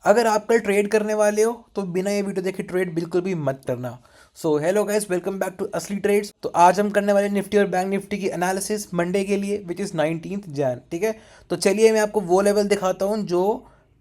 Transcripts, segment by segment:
अगर आप कल ट्रेड करने वाले हो तो बिना ये वीडियो देखे ट्रेड बिल्कुल भी मत करना। So hello guys, welcome back to Asli Trades. तो आज हम करने वाले निफ्टी और बैंक निफ्टी की एनालिसिस मंडे के लिए विच इज़ 19th जैन। ठीक है, तो चलिए मैं आपको वो लेवल दिखाता हूँ जो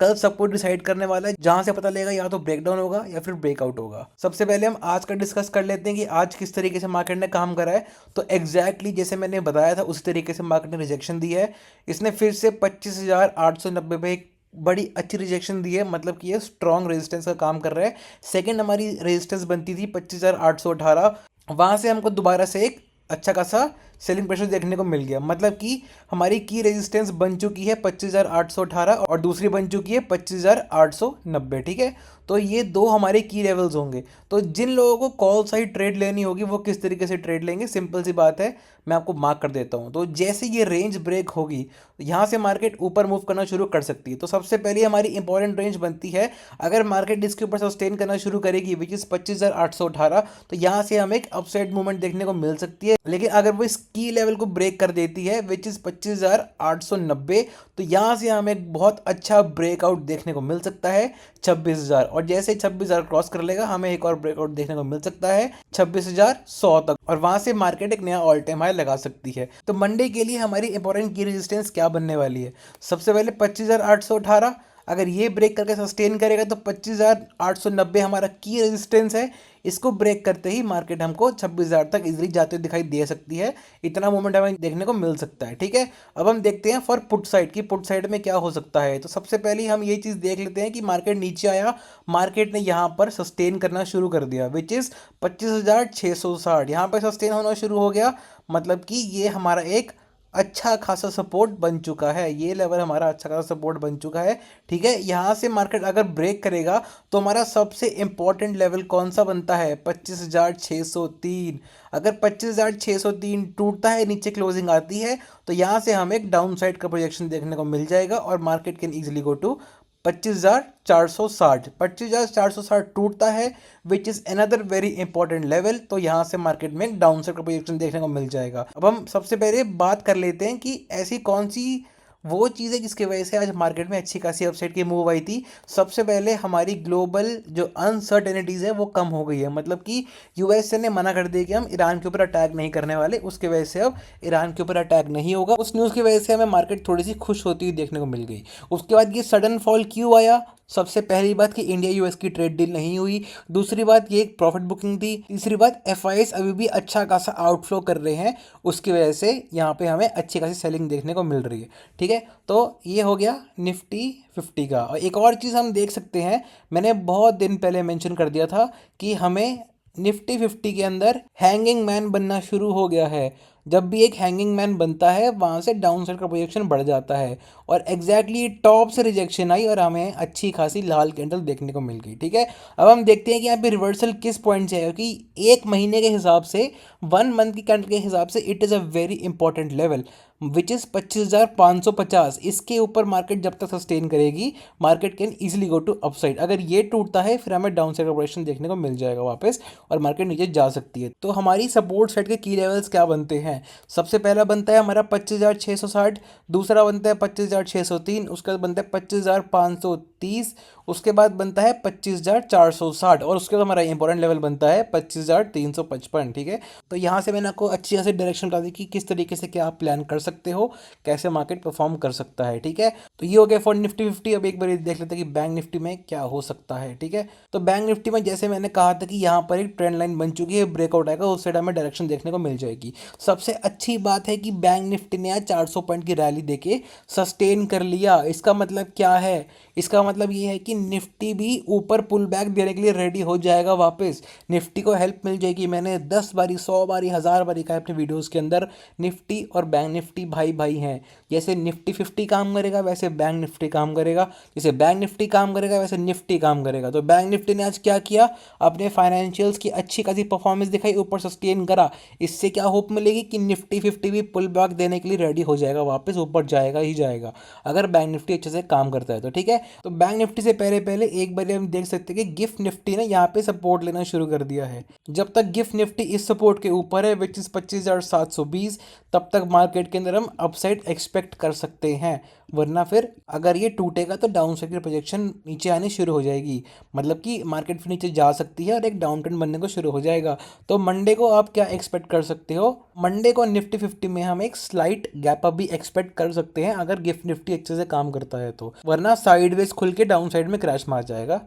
कल सपोर्ट डिसाइड करने वाला है, जहां से पता लगेगा या तो ब्रेकडाउन होगा या फिर ब्रेकआउट होगा। सबसे पहले हम आज का डिस्कस कर लेते हैं कि आज किस तरीके से मार्केट ने काम करा है। तो एग्जैक्टली जैसे मैंने बताया था उसी तरीके से मार्केट ने रिजेक्शन दी है। इसने फिर से 25,890 पे एक बड़ी अच्छी रिजेक्शन दी है, मतलब कि ये स्ट्रॉन्ग रेजिस्टेंस का काम कर रहा है। सेकंड हमारी रेजिस्टेंस बनती थी 25,818, वहां से हमको दोबारा से एक अच्छा खासा सेलिंग प्रेशर देखने को मिल गया। मतलब कि हमारी की रेजिस्टेंस बन चुकी है 25,818 और दूसरी बन चुकी है 25,890। ठीक है, तो ये दो हमारे की लेवल्स होंगे। तो जिन लोगों को कॉल साइड ट्रेड लेनी होगी वो किस तरीके से ट्रेड लेंगे, सिंपल सी बात है, मैं आपको मार्क कर देता हूँ। तो जैसे ये रेंज ब्रेक होगी तो यहाँ से मार्केट ऊपर मूव करना शुरू कर सकती है। तो सबसे पहले हमारी इंपॉर्टेंट रेंज बनती है, अगर मार्केट इसके ऊपर सस्टेन करना शुरू करेगी विच इज़ 25,818, तो यहाँ से हमें एक अपसाइड मूवमेंट देखने को मिल सकती है। लेकिन अगर वो इस की लेवल को ब्रेक कर देती है विच इज़ 25,890, तो यहाँ से हमें एक बहुत अच्छा ब्रेकआउट देखने को मिल सकता है 26,000। और जैसे 26,000 क्रॉस कर लेगा हमें एक और ब्रेकआउट देखने को मिल सकता है 26,100 तक, और वहां से मार्केट एक नया ऑल टाइम हाई लगा सकती है। तो मंडे के लिए हमारी इंपॉर्टेंट की रेजिस्टेंस क्या बनने वाली है? सबसे पहले 25,818, अगर ये ब्रेक करके सस्टेन करेगा तो 25,890 हमारा की रेजिस्टेंस है। इसको ब्रेक करते ही मार्केट हमको 26,000 तक इजीली जाते दिखाई दे सकती है। इतना मोमेंट हमें देखने को मिल सकता है। ठीक है, अब हम देखते हैं फॉर पुट साइड की, पुट साइड में क्या हो सकता है। तो सबसे पहले हम ये चीज़ देख लेते हैं कि मार्केट नीचे आया, मार्केट ने यहाँ पर सस्टेन करना शुरू कर दिया विच इज़ 25,660, यहाँ पर सस्टेन होना शुरू हो गया। मतलब कि ये हमारा एक अच्छा खासा सपोर्ट बन चुका है, ये लेवल हमारा अच्छा खासा सपोर्ट बन चुका है। ठीक है, यहाँ से मार्केट अगर ब्रेक करेगा तो हमारा सबसे इंपॉर्टेंट लेवल कौन सा बनता है? 25,603। अगर 25,603 टूटता है, नीचे क्लोजिंग आती है, तो यहाँ से हमें एक डाउन साइड का प्रोजेक्शन देखने को मिल जाएगा और market can easily go to 25,460। 25,460 टूटता है which is another very important level, तो यहाँ से मार्केट में डाउन साइड का प्रोजेक्शन देखने को मिल जाएगा। अब हम सबसे पहले बात कर लेते हैं कि ऐसी कौन सी वो चीज़ है जिसकी वजह से आज मार्केट में अच्छी खासी अपसाइड की मूव आई थी। सबसे पहले हमारी ग्लोबल जो अनसर्टेनिटीज़ है वो कम हो गई है। मतलब कि यूएसए ने मना कर दिया कि हम ईरान के ऊपर अटैक नहीं करने वाले, उसकी वजह से अब ईरान के ऊपर अटैक नहीं होगा। उस न्यूज़ की वजह से हमें मार्केट थोड़ी सी खुश होती हुई देखने को मिल गई। उसके बाद ये सडन फॉल क्यों आया? सबसे पहली बात कि इंडिया यूएस की ट्रेड डील नहीं हुई। दूसरी बात ये एक प्रॉफिट बुकिंग थी। तीसरी बात एफआईएस अभी भी अच्छा खासा आउटफ्लो कर रहे हैं, उसकी वजह से यहाँ पे हमें अच्छी खासी सेलिंग देखने को मिल रही है। ठीक है, तो ये हो गया निफ्टी 50 का। और एक और चीज़ हम देख सकते हैं, मैंने बहुत दिन पहले मेंशन कर दिया था कि हमें निफ्टी 50 के अंदर हैंगिंग मैन बनना शुरू हो गया है। जब भी एक हैंगिंग मैन बनता है वहाँ से डाउन साइड का प्रोजेक्शन बढ़ जाता है, और एग्जैक्टली टॉप से रिजेक्शन आई और हमें अच्छी खासी लाल कैंडल देखने को मिल गई। ठीक है, अब हम देखते हैं कि यहाँ पे रिवर्सल किस पॉइंट से है, क्योंकि एक महीने के हिसाब से, 1 मंथ की कैंडल के हिसाब से it is a very important level which is 25,550। इसके ऊपर मार्केट जब तक सस्टेन करेगी market can easily go to upside. अगर ये टूटता है फिर हमें डाउन साइड ऑपरेशन देखने को मिल जाएगा वापस, और मार्केट नीचे जा सकती है। तो हमारी सपोर्ट साइड के की लेवल्स क्या बनते हैं? सबसे पहला बनता है हमारा 25,660, दूसरा बनता है 25,603, उसके बाद बनता है 25,530, उसके बाद बनता है 25,460, और उसके बाद हमारा इंपॉर्टेंट लेवल बनता है 25,355। ठीक है, तो यहाँ से मैंने आपको अच्छी खासी डायरेक्शन बता दी कि किस तरीके से क्या आप प्लान कर सकते हो, कैसे मार्केट परफॉर्म कर सकता है। ठीक है, तो ये हो गया फॉर निफ्टी 50। अब एक बार देख लेते हैं कि बैंक निफ्टी में क्या हो सकता है। ठीक है, तो बैंक निफ्टी में जैसे मैंने कहा था कि यहाँ पर एक ट्रेंड लाइन बन चुकी है, ब्रेकआउट आएगा उस साइड हमें डायरेक्शन देखने को मिल जाएगी। सबसे अच्छी बात है कि बैंक निफ्टी ने आज 400 पॉइंट की रैली देके सस्टेन कर लिया। इसका मतलब क्या है? इसका मतलब ये है कि निफ्टी भी ऊपर पुल बैक देने के लिए रेडी हो जाएगा वापस। निफ्टी को हेल्प मिल जाएगी। मैंने 10 बारी, 100 बारी, 1000 बारी कहा अपने वीडियोस के अंदर, निफ्टी और बैंक निफ्टी भाई भाई हैं। जैसे निफ्टी 50 काम करेगा वैसे बैंक निफ्टी काम करेगा, जैसे बैंक निफ्टी काम करेगा वैसे निफ्टी काम करेगा। तो बैंक निफ्टी ने आज क्या किया? अपने फाइनेंशियल्स की अच्छी खासी परफॉर्मेंस दिखाई, ऊपर सस्टेन करा। इससे क्या होप मिलेगी कि निफ्टी 50 भी पुल बैक देने के लिए रेडी हो जाएगा, वापस ऊपर जाएगा ही जाएगा अगर बैंक निफ्टी अच्छे से काम करता है तो। ठीक है, तो बैंक निफ्टी से पहले पहले एक बार हम देख सकते हैं कि गिफ्ट निफ्टी ने यहाँ पे सपोर्ट लेना शुरू कर दिया है। जब तक गिफ्ट निफ्टी इस सपोर्ट के ऊपर है विच इज 25,720, तब तक मार्केट के अंदर हम अपसाइड एक्सपेक्ट कर सकते हैं। वरना फिर अगर ये टूटेगा तो डाउन साइड की प्रोजेक्शन नीचे आनी शुरू हो जाएगी, मतलब कि मार्केट फिर नीचे जा सकती है और एक डाउन ट्रेंड बनने को शुरू हो जाएगा। तो मंडे को आप क्या एक्सपेक्ट कर सकते हो? मंडे को निफ्टी 50 में हम एक स्लाइट गैप अप भी एक्सपेक्ट कर सकते हैं अगर गिफ्ट निफ्टी अच्छे से काम करता है तो, वरना साइडवेज खुल के डाउन साइड में क्रैश मार जाएगा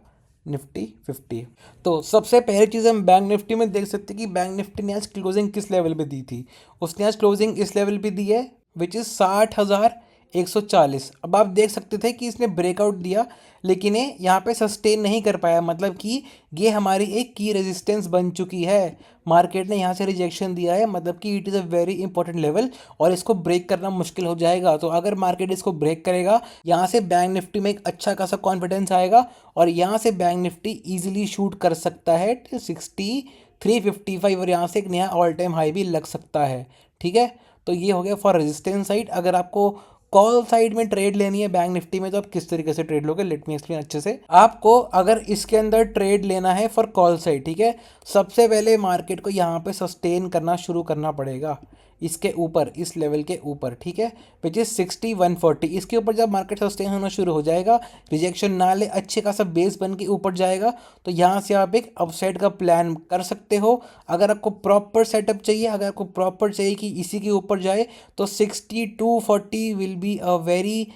निफ्टी 50। तो सबसे पहली चीज़ हम बैंक निफ्टी में देख सकते हैं कि बैंक निफ्टी ने आज क्लोजिंग किस लेवल पे दी थी। उसने आज क्लोजिंग इस लेवल पे दी है विच इज़ 60,140। अब आप देख सकते थे कि इसने ब्रेकआउट दिया लेकिन ये यहाँ पे सस्टेन नहीं कर पाया, मतलब कि ये हमारी एक की रेजिस्टेंस बन चुकी है। मार्केट ने यहाँ से रिजेक्शन दिया है, मतलब कि it is a very important level और इसको ब्रेक करना मुश्किल हो जाएगा। तो अगर मार्केट इसको ब्रेक करेगा, यहाँ से बैंक निफ्टी में एक अच्छा खासा कॉन्फिडेंस आएगा और यहाँ से बैंक निफ्टी ईजिली शूट कर सकता है 6355 और यहाँ से एक नया ऑल टाइम हाई भी लग सकता है। ठीक है, तो ये हो गया फॉर रेजिस्टेंस साइड। अगर आपको कॉल साइड में ट्रेड लेनी है बैंक निफ्टी में तो आप किस तरीके से ट्रेड लोगे, लेट मी एक्सप्लेन अच्छे से। आपको अगर इसके अंदर ट्रेड लेना है फॉर कॉल साइड, ठीक है, सबसे पहले मार्केट को यहाँ पे सस्टेन करना शुरू करना पड़ेगा इसके ऊपर, इस लेवल के ऊपर, ठीक है, विच इज 6140। इसके ऊपर जब मार्केट सस्टेन होना शुरू हो जाएगा, रिजेक्शन ना ले, अच्छे खासा बेस बन के ऊपर जाएगा, तो यहाँ से आप एक अपसाइड का प्लान कर सकते हो। अगर आपको प्रॉपर सेटअप चाहिए, अगर आपको प्रॉपर चाहिए कि इसी के ऊपर जाए, तो 6240 will be a very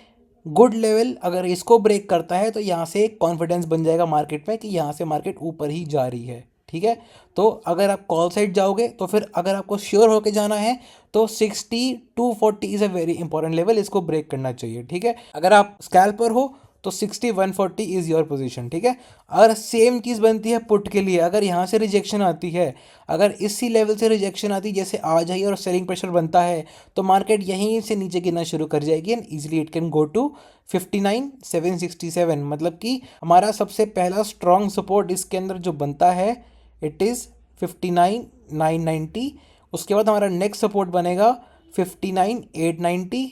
good level. अगर इसको ब्रेक करता है तो यहाँ से एक कॉन्फिडेंस बन जाएगा मार्केट में कि यहाँ से मार्केट ऊपर ही जा रही है। ठीक है, तो अगर आप कॉल साइड जाओगे तो फिर अगर आपको श्योर होके जाना है तो 6240 is a very important level, इसको ब्रेक करना चाहिए। ठीक है, अगर आप स्कैल्पर हो तो 6140 इज़ योर पोजीशन। ठीक है, और सेम चीज़ बनती है पुट के लिए। अगर यहाँ से रिजेक्शन आती है, अगर इसी लेवल से रिजेक्शन आती है जैसे आ जाइए और सेलिंग प्रेशर बनता है, तो मार्केट यहीं से नीचे गिरना शुरू कर जाएगी and easily it can go to 59,767। मतलब कि हमारा सबसे पहला स्ट्रॉन्ग सपोर्ट इसके अंदर जो बनता है इट इज़ 59,990। उसके बाद हमारा नेक्स्ट सपोर्ट बनेगा 59,890।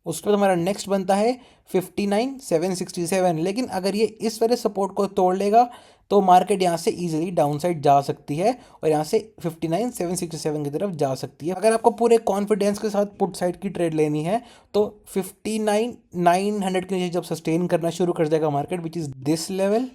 उसके बाद हमारा नेक्स्ट बनता है 59,767। लेकिन अगर ये इस वाले सपोर्ट को तोड़ लेगा तो मार्केट यहाँ से इजीली डाउन साइड जा सकती है और यहाँ से 59,767 की तरफ जा सकती है। अगर आपको पूरे कॉन्फिडेंस के साथ पुट साइड की ट्रेड लेनी है तो 59,900 के नीचे जब सस्टेन करना शुरू कर जाएगा market which is this level,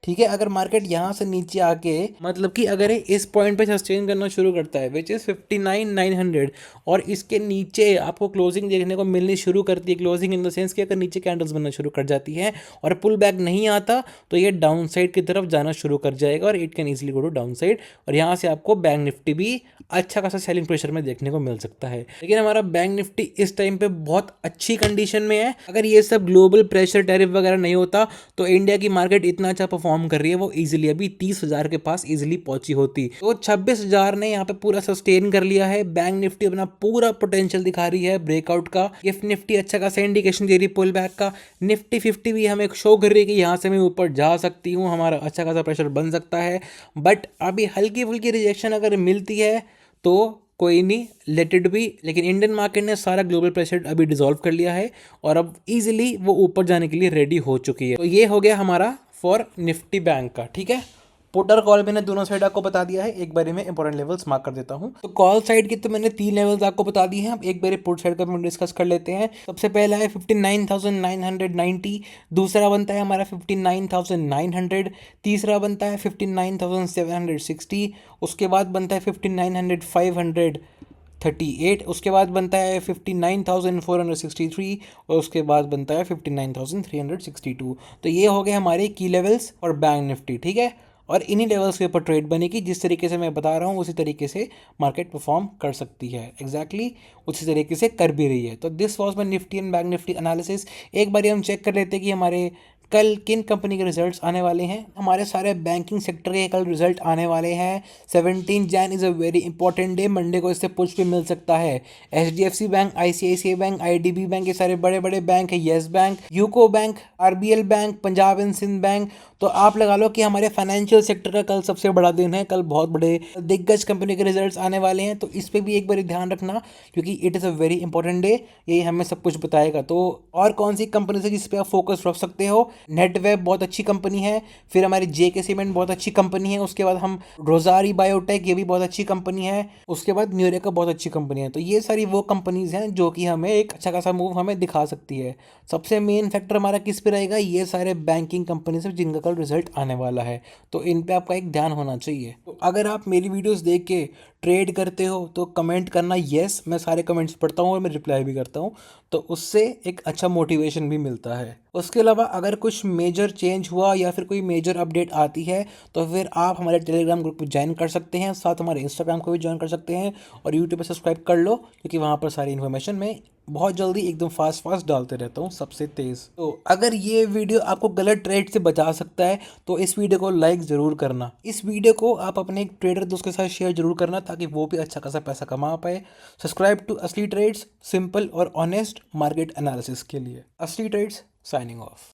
ठीक है, अगर मार्केट यहाँ से नीचे आके, मतलब कि अगर ये इस पॉइंट पे सस्टेन करना शुरू करता है विच इज़ 59,900 और इसके नीचे आपको क्लोजिंग देखने को मिलनी शुरू करती है, क्लोजिंग इन द सेंस कि अगर नीचे कैंडल्स बनना शुरू कर जाती है और पुल बैक नहीं आता तो ये डाउन साइड की तरफ जाना शुरू कर जाएगा और it can easily go to downside और यहाँ से आपको बैंक निफ्टी भी अच्छा खासा सेलिंग प्रेशर में देखने को मिल सकता है। लेकिन हमारा बैंक निफ्टी इस टाइम पे बहुत अच्छी कंडीशन में है। अगर ये सब ग्लोबल प्रेशर टैरिफ वगैरह नहीं होता तो इंडिया की मार्केट इतना अच्छा परफॉर्म कर रही है, वो इजीली अभी 30,000 के पास इजीली पहुंची होती। तो 26,000 ने यहाँ पे पूरा सस्टेन कर लिया है। बैंक निफ्टी अपना पूरा पोटेंशियल दिखा रही है ब्रेकआउट का। गिफ्ट निफ्टी अच्छा खासा इंडिकेशन दे रही है पुल बैक का। निफ्टी 50 भी हमें शो कर रही है कि यहाँ से मैं ऊपर जा सकती हूँ, हमारा अच्छा खासा प्रेशर बन सकता है। बट अभी हल्की फुल्की रिजेक्शन अगर मिलती है तो कोई नहीं, लेट इट बी। लेकिन इंडियन मार्केट ने सारा ग्लोबल प्रेशर अभी डिसॉल्व कर लिया है और अब इजीली वो ऊपर जाने के लिए रेडी हो चुकी है। तो ये हो गया हमारा फॉर निफ्टी बैंक का। ठीक है, पुट और कॉल मैंने दोनों साइड आपको बता दिया है। एक बारी में इंपॉर्टेंट लेवल्स मार्क कर देता हूँ। तो कॉल साइड की तो मैंने 3 लेवल्स आपको बता दिए हैं। अब एक बारी पुट साइड का हम डिस्कस कर लेते हैं। सबसे पहला है 59,990, दूसरा बनता है हमारा 59,900, तीसरा बनता है 59,760, उसके बाद बनता है 59,538, उसके बाद बनता है 59,463 और उसके बाद बनता है 59,362। तो ये हो गए हमारे की लेवल्स और बैंक निफ्टी। ठीक है, और इन्हीं लेवल्स के ऊपर ट्रेड बनेगी। जिस तरीके से मैं बता रहा हूँ उसी तरीके से मार्केट परफॉर्म कर सकती है। एग्जैक्टली उसी तरीके से कर भी रही है। तो this was my Nifty and bank Nifty analysis. एक बार हम चेक कर लेते हैं कि हमारे कल किन कंपनी के रिजल्ट्स आने वाले हैं। हमारे सारे बैंकिंग सेक्टर के कल रिजल्ट आने वाले हैं। 17 Jan is a very important day. Monday को इससे पुश भी मिल सकता है। HDFC Bank, ICICI Bank, IDB Bank, ये सारे बड़े बड़े बैंक है। Yes Bank, UCO Bank, RBL Bank, Punjab and Sind Bank. तो आप लगा लो कि हमारे फाइनेंशियल सेक्टर का कल सबसे बड़ा दिन है। कल बहुत बड़े दिग्गज कंपनी के रिजल्ट्स आने वाले हैं, तो इस पर भी एक बार ध्यान रखना क्योंकि it is a very important day. ये हमें सब कुछ बताएगा। तो और कौन सी कंपनी से जिस पे आप फोकस रख सकते हो, नेटवेब बहुत अच्छी कंपनी है, फिर हमारी जेके सीमेंट बहुत अच्छी कंपनी है, उसके बाद हम रोजारी बायोटेक, ये भी बहुत अच्छी कंपनी है, उसके बाद न्यूरेका बहुत अच्छी कंपनी है। तो ये सारी वो कंपनीज हैं जो कि हमें एक अच्छा खासा मूव हमें दिखा सकती है। सबसे मेन फैक्टर हमारा किस पे रहेगा, ये सारे बैंकिंग कंपनी से जिनका कल रिजल्ट आने वाला है, तो इन पे आपका एक ध्यान होना चाहिए। तो अगर आप मेरी वीडियोस देख के ट्रेड करते हो तो कमेंट करना यस, मैं सारे कमेंट्स पढ़ता हूँ और मैं रिप्लाई भी करता हूँ, तो उससे एक अच्छा मोटिवेशन भी मिलता है। उसके अलावा अगर कुछ मेजर चेंज हुआ या फिर कोई मेजर अपडेट आती है तो फिर आप हमारे टेलीग्राम ग्रुप में ज्वाइन कर सकते हैं, साथ हमारे इंस्टाग्राम को भी ज्वाइन कर सकते हैं, और यूट्यूब पर सब्सक्राइब कर लो, क्योंकि वहाँ पर सारी इन्फॉर्मेशन मैं बहुत जल्दी एकदम फास्ट डालते रहता हूँ, सबसे तेज़। तो अगर ये वीडियो आपको गलत ट्रेड से बचा सकता है तो इस वीडियो को लाइक ज़रूर करना। इस वीडियो को आप अपने एक ट्रेडर दोस्त के साथ शेयर जरूर करना, ताकि वो भी अच्छा खासा पैसा कमा पाए। Subscribe to Asli trades, simple और ऑनेस्ट मार्केट एनालिसिस के लिए। असली ट्रेड्स साइनिंग ऑफ।